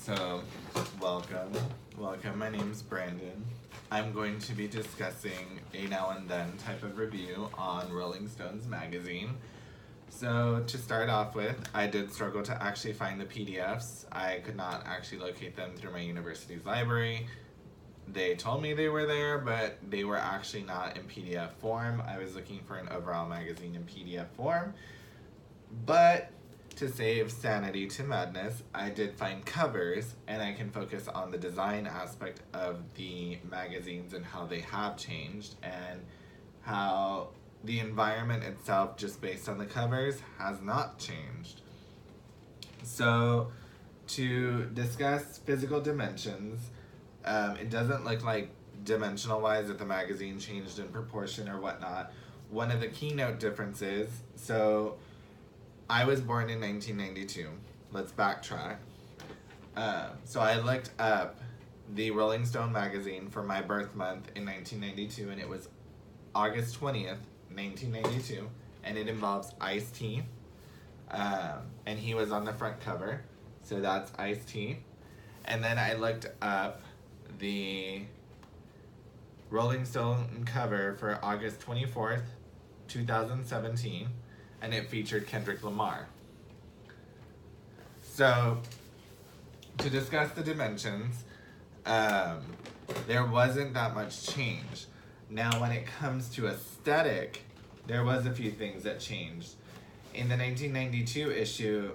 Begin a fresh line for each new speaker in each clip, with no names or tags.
So, welcome. Welcome. My name's Brandon. I'm going to be discussing a now and then type of review on Rolling Stones magazine. So, to start off with, I did struggle to actually find the PDFs. I could not actually locate them through my university's library. They told me they were there, but they were actually not in PDF form. I was looking for an overall magazine in PDF form. But to save sanity to madness, I did find covers, and I can focus on the design aspect of the magazines and how they have changed, and how the environment itself, just based on the covers, has not changed. So, to discuss physical dimensions, it doesn't look like dimensional-wise that the magazine changed in proportion or whatnot. One of the keynote differences, so I was born in 1992. Let's backtrack. So I looked up the Rolling Stone magazine for my birth month in 1992, and it was August 20th, 1992, and it involves Ice-T. And he was on the front cover, so that's Ice-T. And then I looked up the Rolling Stone cover for August 24th, 2017, and it featured Kendrick Lamar. So, to discuss the dimensions, there wasn't that much change. Now, when it comes to aesthetic, there was a few things that changed. In the 1992 issue,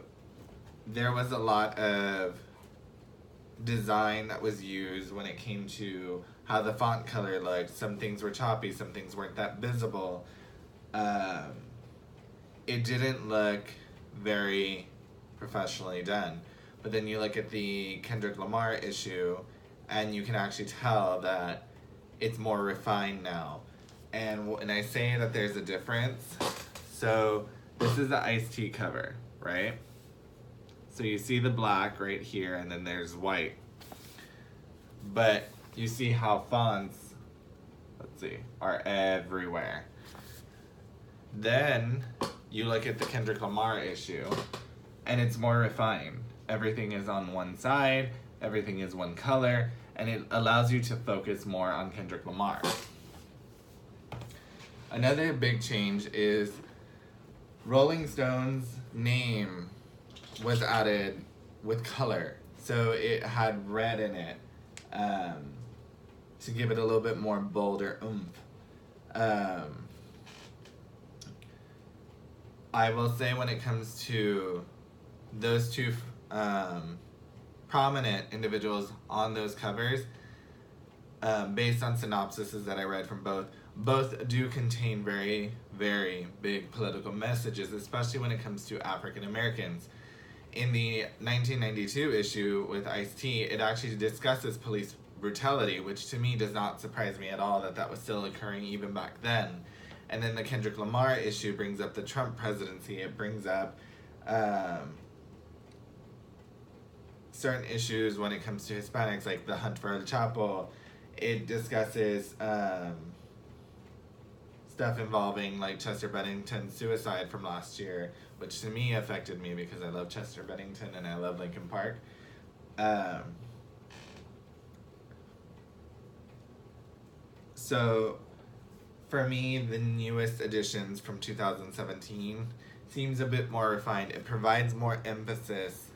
there was a lot of design that was used when it came to how the font color looked. Some things were choppy, some things weren't that visible. It didn't look very professionally done. But then you look at the Kendrick Lamar issue, and you can actually tell that it's more refined now. And when I say that there's a difference, so this is the Ice-T cover, right? So you see the black right here, and then there's white. But you see how fonts, let's see, are everywhere. Then you look at the Kendrick Lamar issue, and it's more refined. Everything is on one side, everything is one color, and it allows you to focus more on Kendrick Lamar. Another big change is Rolling Stone's name was added with color. So it had red in it to give it a little bit more bolder oomph. I will say when it comes to those two prominent individuals on those covers, based on synopsises that I read from both do contain very, very big political messages, especially when it comes to African Americans. In the 1992 issue with Ice-T, it actually discusses police brutality, which to me does not surprise me at all that was still occurring even back then. And then the Kendrick Lamar issue brings up the Trump presidency. It brings up certain issues when it comes to Hispanics, like the hunt for El Chapo. It discusses stuff involving like Chester Bennington's suicide from last year, which to me affected me because I love Chester Bennington and I love Linkin Park. So for me, the newest editions from 2017 seems a bit more refined. It provides more emphasis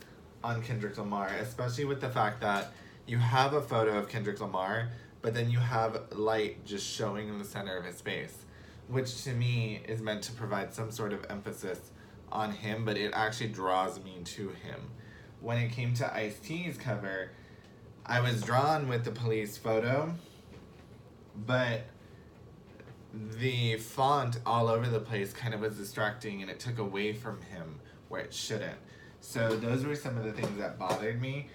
on Kendrick Lamar, especially with the fact that you have a photo of Kendrick Lamar, but then you have light just showing in the center of his face, which to me is meant to provide some sort of emphasis on him, but it actually draws me to him. When it came to Ice-T's cover, I was drawn with the police photo, but the font all over the place kind of was distracting, and it took away from him where it shouldn't. So those were some of the things that bothered me.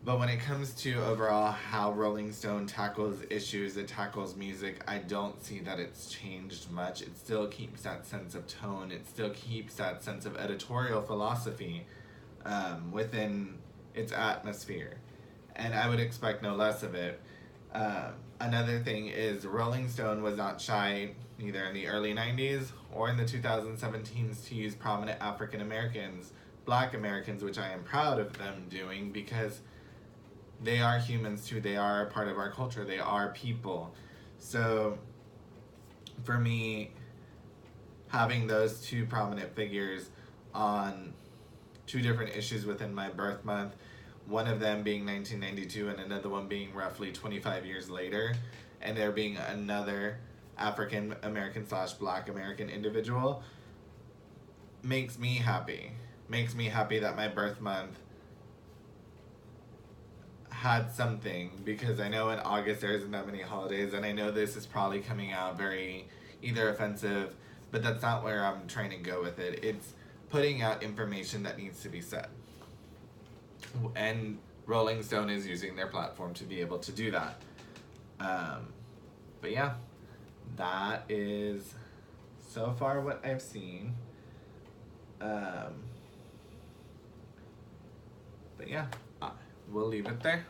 But when it comes to overall how Rolling Stone tackles issues, it tackles music, I don't see that it's changed much. It still keeps that sense of tone. It still keeps that sense of editorial philosophy within its atmosphere. And I would expect no less of it. Another thing is Rolling Stone was not shy, either in the early 90s or in the 2017s, to use prominent African Americans Black Americans, which I am proud of them doing because they are humans too. They are a part of our culture. They are people. So for me, having those two prominent figures on two different issues within my birth month, one of them being 1992 and another one being roughly 25 years later, and there being another African American / Black American individual, makes me happy. Makes me happy that my birth month had something, because I know in August there isn't that many holidays, and I know this is probably coming out very either offensive, but that's not where I'm trying to go with it. It's putting out information that needs to be said. And Rolling Stone is using their platform to be able to do that. But yeah, that is so far what I've seen. But yeah, we'll leave it there.